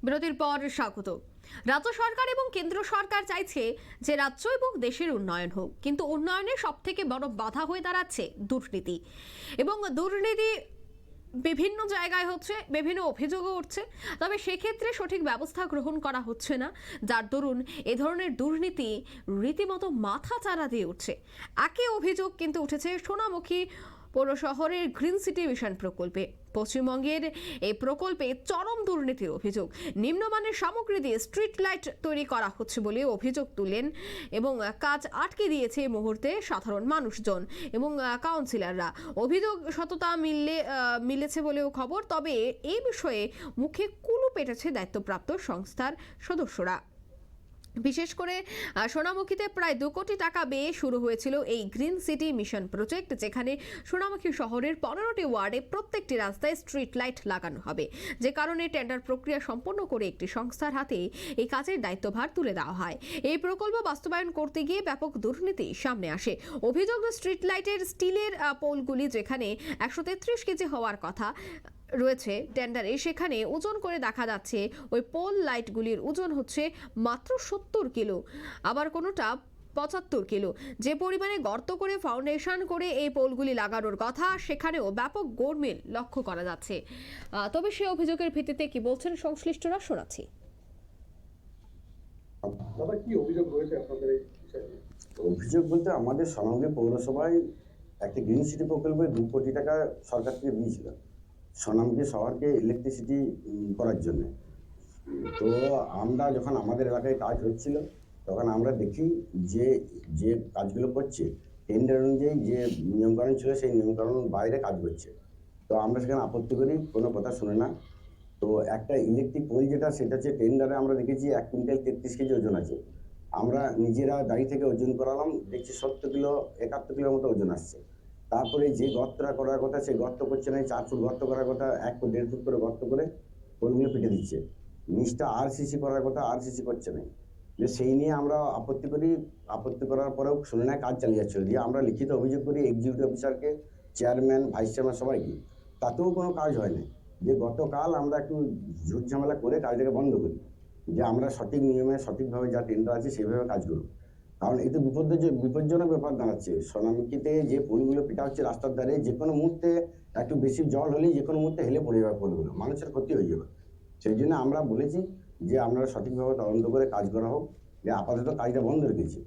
বিরতির পর স্বাগত। রাজ্য সরকার এবং কেন্দ্র সরকার চাইছে যে রাজ্য এবং দেশের উন্নয়ন হোক, কিন্তু উন্নয়নে সবথেকে বড় বাধা হয়ে দাঁড়াচ্ছে দুর্নীতি। এবং দুর্নীতি বিভিন্ন জায়গায় হচ্ছে, বিভিন্ন অভিযোগও উঠছে, তবে সেক্ষেত্রে সঠিক ব্যবস্থা গ্রহণ করা হচ্ছে না, যার দরুন এ ধরনের দুর্নীতি রীতিমতো মাথা চাড়া দিয়ে উঠছে। একই অভিযোগ কিন্তু উঠেছে সোনামুখী পৌর শহরের গ্রিন সিটি মিশন প্রকল্পে। পশ্চিমবঙ্গের এই প্রকল্পে চরম দুর্নীতির অভিযোগ। নিম্নমানের সামগ্রী দিয়ে স্ট্রিট লাইট তৈরি করা হচ্ছে বলে অভিযোগ তুলেন এবং কাজ আটকে দিয়েছে এই মুহূর্তে সাধারণ মানুষজন এবং কাউন্সিলররা। অভিযোগ সততা মিলেছে বলেও খবর, তবে এই বিষয়ে মুখে কুলু পেটেছে দায়িত্বপ্রাপ্ত সংস্থার সদস্যরা। বিশেষ করে সোনামুখীতে প্রায় 2 কোটি টাকা ব্যয়ে শুরু হয়েছিল এই গ্রিন সিটি মিশন প্রজেক্ট, যেখানে সোনামুখী শহরের 15টি ওয়ার্ডে প্রত্যেকটি রাস্তায় স্ট্রিট লাইট লাগানো হবে, যে কারণে টেন্ডার প্রক্রিয়া সম্পন্ন করে একটি সংস্থার হাতে এই কাজের দায়িত্বভার তুলে দেওয়া হয়। এই প্রকল্প বাস্তবায়ন করতে গিয়ে ব্যাপক দুর্নীতি সামনে আসে। অভিযোগ, স্ট্রিট লাইটের স্টিলের পোলগুলি যেখানে 133 কেজি হওয়ার কথা রয়েছে টেন্ডারে, সেখানে ওজন করে দেখা যাচ্ছে ওই পোল লাইটগুলির ওজন হচ্ছে মাত্র 70 কিলো, আবার কোনোটা 75 কিলো। যে পরিমাণে গর্ত করে ফাউন্ডেশন করে এই পোলগুলি লাগানোর কথা, সেখানেও ব্যাপক গোলমেল লক্ষ্য করা যাচ্ছে। তবে সে অভিযোগের ভিত্তিতে কি বলছেন সংশ্লিষ্টরা, শোনাচ্ছি। অভিযোগ বলতে আমাদের সোনামুখী পৌরসভায় একটা গ্রিন সিটি প্রকল্পে 2 কোটি টাকা সরকার থেকে দিয়েছিল সোনামুখী শহরকে ইলেকট্রিসিটি করার জন্য। তো আমরা যখন আমাদের এলাকায় কাজ হচ্ছিল, তখন আমরা দেখি যে যে কাজগুলো করছে টেন্ডার অনুযায়ী যে নিয়মকানুন ছিল সেই নিয়মকানুন বাইরে কাজ করছে। তো আমরা সেখানে আপত্তি করি, কোনো কথা শুনে না। তো একটা ইলেকট্রিক পোল যেটা, সেটা হচ্ছে টেন্ডারে আমরা দেখেছি 1 কুইন্টাল 33 কেজি ওজন আছে। আমরা নিজেরা গাড়ি থেকে ওজন করালাম, দেখছি 70 কিলো 71 কিলোর মতো ওজন আসছে। তারপরে যে গর্তটা করার কথা সেই গর্ত করছে না, 4 ফুট গর্ত করার কথা 1 ফুট 1.5 ফুট করে গর্ত করে পোলগুলো পিটে দিচ্ছে। নিচটা আরসিসি করার কথা আরসিসি করছে না। যে সেই নিয়ে আমরা আপত্তি করি, আপত্তি করার পরেও শুনে না, কাজ চালিয়ে যাচ্ছিল। দিয়ে আমরা লিখিত অভিযোগ করি এক্সিকিউটিভ অফিসারকে, চেয়ারম্যান, ভাইস চেয়ারম্যান সবাইকে, তাতেও কোনো কাজ হয় না। যে গতকাল আমরা একটু ঝুট ঝামেলা করে কাজটাকে বন্ধ করি, যে আমরা সঠিক নিয়মে সঠিকভাবে যা টেন্ডার আছে সেইভাবে কাজ করব। কারণ এতে বিপজ্জনক ব্যাপার দাঁড়াচ্ছে। সোনামুখীতে যে পোলগুলো পিটা হচ্ছে রাস্তার ধারে, যে কোনো মুহূর্তে একটু বেশি জল হলেই যে কোনো মুহূর্তে হেলে পড়ে যাবে পোলগুলো, মানুষের ক্ষতি হয়ে যাবে। সেই জন্য আমরা বলেছি যে আপনারা সঠিকভাবে তদন্ত করে কাজ করা হোক। যে আপাতত কাজটা বন্ধ রেখেছি।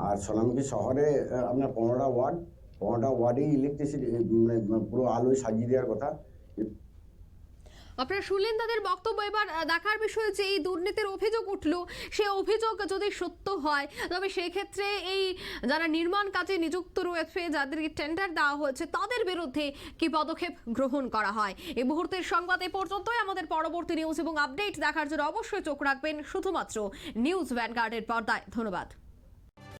আর সোনামুখী শহরে আপনার 15টা ওয়ার্ডেই ইলেকট্রিসিটি মানে পুরো আলোয় সাজিয়ে দেওয়ার কথা। আপনারা শুনলেন তাদের বক্তব্য। এবার দেখার বিষয় যে এই দুর্নীতির অভিযোগ উঠলো, সে অভিযোগ যদি সত্য হয়, তবে সেই ক্ষেত্রে এই যারা নির্মাণ কাজে নিযুক্ত রয়েছে, যাদেরকে টেন্ডার দেওয়া হয়েছে, তাদের বিরুদ্ধে কি পদক্ষেপ গ্রহণ করা হয়। এই মুহূর্তের সংবাদ এ পর্যন্তই। আমাদের পরবর্তী নিউজ এবং আপডেট দেখার জন্য অবশ্যই চোখ রাখবেন শুধুমাত্র নিউজ ভ্যানগার্ডের পর্দায়। ধন্যবাদ।